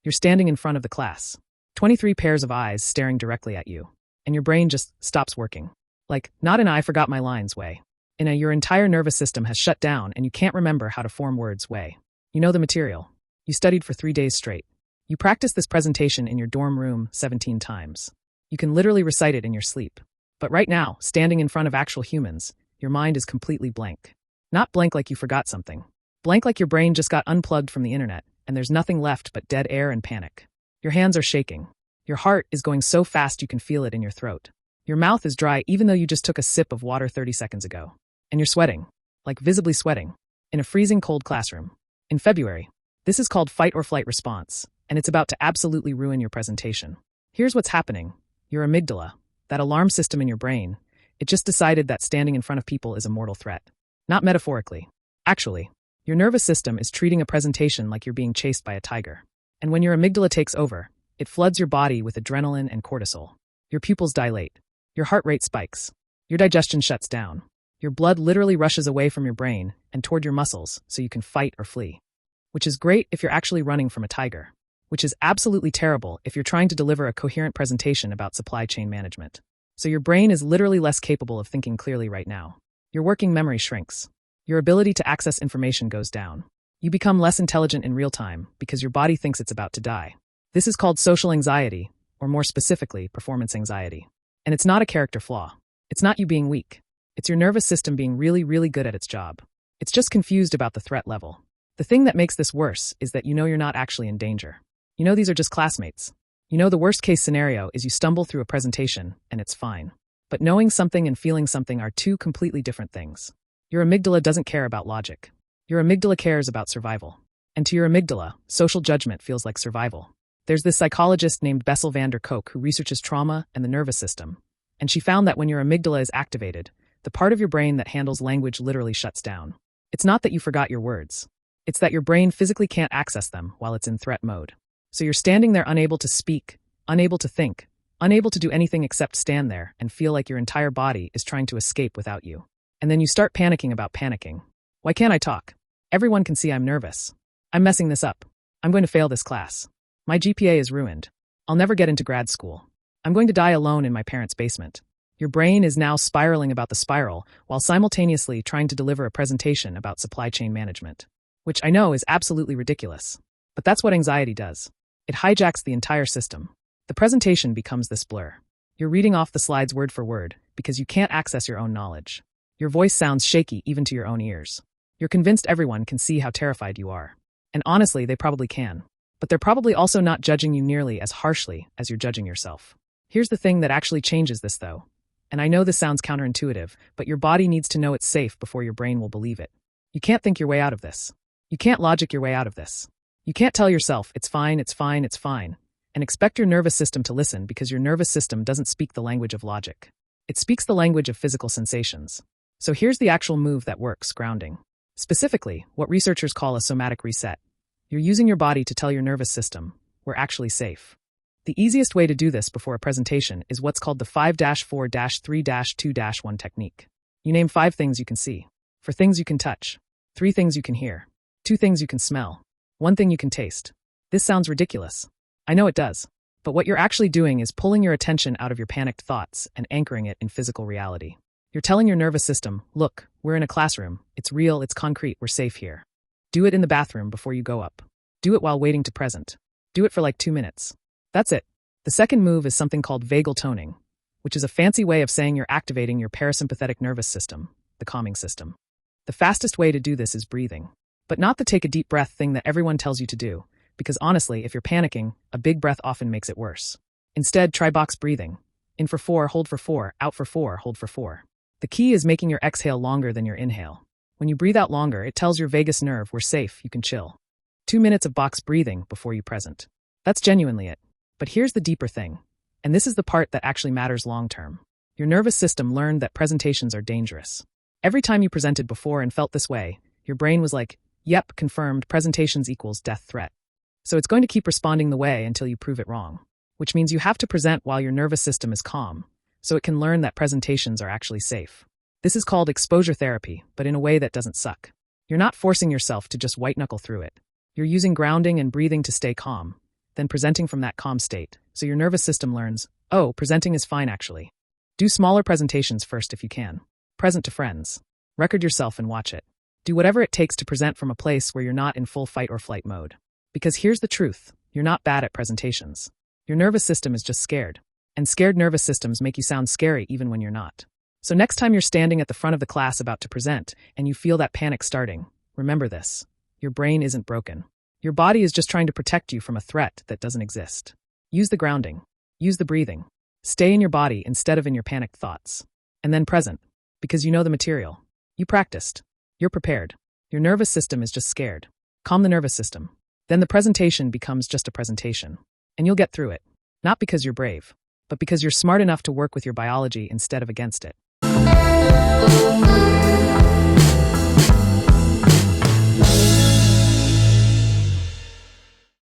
You're standing in front of the class. 23 pairs of eyes staring directly at you. And your brain just stops working. Like, not in a I forgot my lines way. In a your entire nervous system has shut down and you can't remember how to form words way. You know the material. You studied for 3 days straight. You practiced this presentation in your dorm room 17 times. You can literally recite it in your sleep. But right now, standing in front of actual humans, your mind is completely blank. Not blank like you forgot something. Blank like your brain just got unplugged from the internet and there's nothing left but dead air and panic. Your hands are shaking. Your heart is going so fast you can feel it in your throat. Your mouth is dry even though you just took a sip of water 30 seconds ago. And you're sweating. Like visibly sweating. In a freezing cold classroom. In February. This is called fight or flight response, and it's about to absolutely ruin your presentation. Here's what's happening. Your amygdala, that alarm system in your brain, it just decided that standing in front of people is a mortal threat. Not metaphorically. Actually, your nervous system is treating a presentation like you're being chased by a tiger. And when your amygdala takes over, it floods your body with adrenaline and cortisol. Your pupils dilate. Your heart rate spikes. Your digestion shuts down. Your blood literally rushes away from your brain and toward your muscles so you can fight or flee. Which is great if you're actually running from a tiger. Which is absolutely terrible if you're trying to deliver a coherent presentation about supply chain management. So your brain is literally less capable of thinking clearly right now. Your working memory shrinks. Your ability to access information goes down. You become less intelligent in real time because your body thinks it's about to die. This is called social anxiety, or more specifically, performance anxiety. And it's not a character flaw. It's not you being weak. It's your nervous system being really, really good at its job. It's just confused about the threat level. The thing that makes this worse is that you know you're not actually in danger. You know these are just classmates. You know the worst case scenario is you stumble through a presentation and it's fine. But knowing something and feeling something are two completely different things. Your amygdala doesn't care about logic. Your amygdala cares about survival. And to your amygdala, social judgment feels like survival. There's this psychologist named Bessel van der Kolk who researches trauma and the nervous system. And she found that when your amygdala is activated, the part of your brain that handles language literally shuts down. It's not that you forgot your words. It's that your brain physically can't access them while it's in threat mode. So you're standing there unable to speak, unable to think, unable to do anything except stand there and feel like your entire body is trying to escape without you. And then you start panicking about panicking. Why can't I talk? Everyone can see I'm nervous. I'm messing this up. I'm going to fail this class. My GPA is ruined. I'll never get into grad school. I'm going to die alone in my parents' basement. Your brain is now spiraling about the spiral while simultaneously trying to deliver a presentation about supply chain management. Which I know is absolutely ridiculous. But that's what anxiety does. It hijacks the entire system. The presentation becomes this blur. You're reading off the slides word for word because you can't access your own knowledge. Your voice sounds shaky even to your own ears. You're convinced everyone can see how terrified you are. And honestly, they probably can. But they're probably also not judging you nearly as harshly as you're judging yourself. Here's the thing that actually changes this though. And I know this sounds counterintuitive, but your body needs to know it's safe before your brain will believe it. You can't think your way out of this. You can't logic your way out of this. You can't tell yourself, it's fine, it's fine, it's fine, and expect your nervous system to listen because your nervous system doesn't speak the language of logic. It speaks the language of physical sensations. So here's the actual move that works, grounding. Specifically, what researchers call a somatic reset. You're using your body to tell your nervous system, we're actually safe. The easiest way to do this before a presentation is what's called the 5-4-3-2-1 technique. You name 5 things you can see, 4 things you can touch, 3 things you can hear, 2 things you can smell, 1 thing you can taste. This sounds ridiculous. I know it does. But what you're actually doing is pulling your attention out of your panicked thoughts and anchoring it in physical reality. You're telling your nervous system, look, we're in a classroom. It's real, it's concrete, we're safe here. Do it in the bathroom before you go up. Do it while waiting to present. Do it for like 2 minutes. That's it. The second move is something called vagal toning, which is a fancy way of saying you're activating your parasympathetic nervous system, the calming system. The fastest way to do this is breathing. But not the take a deep breath thing that everyone tells you to do, because honestly, if you're panicking, a big breath often makes it worse. Instead, try box breathing. In for 4, hold for 4, out for 4, hold for 4. The key is making your exhale longer than your inhale. When you breathe out longer, it tells your vagus nerve we're safe, you can chill. 2 minutes of box breathing before you present. That's genuinely it. But here's the deeper thing. And this is the part that actually matters long term. Your nervous system learned that presentations are dangerous. Every time you presented before and felt this way, your brain was like, yep, confirmed, presentations equals death threat. So it's going to keep responding the way until you prove it wrong. Which means you have to present while your nervous system is calm, so it can learn that presentations are actually safe. This is called exposure therapy, but in a way that doesn't suck. You're not forcing yourself to just white-knuckle through it. You're using grounding and breathing to stay calm, then presenting from that calm state. So your nervous system learns, oh, presenting is fine actually. Do smaller presentations first if you can. Present to friends. Record yourself and watch it. Do whatever it takes to present from a place where you're not in full fight or flight mode. Because here's the truth, you're not bad at presentations. Your nervous system is just scared. And scared nervous systems make you sound scary even when you're not. So next time you're standing at the front of the class about to present and you feel that panic starting, remember this. Your brain isn't broken. Your body is just trying to protect you from a threat that doesn't exist. Use the grounding. Use the breathing. Stay in your body instead of in your panicked thoughts. And then present, because you know the material. You practiced. You're prepared. Your nervous system is just scared. Calm the nervous system. Then the presentation becomes just a presentation. And you'll get through it. Not because you're brave, but because you're smart enough to work with your biology instead of against it.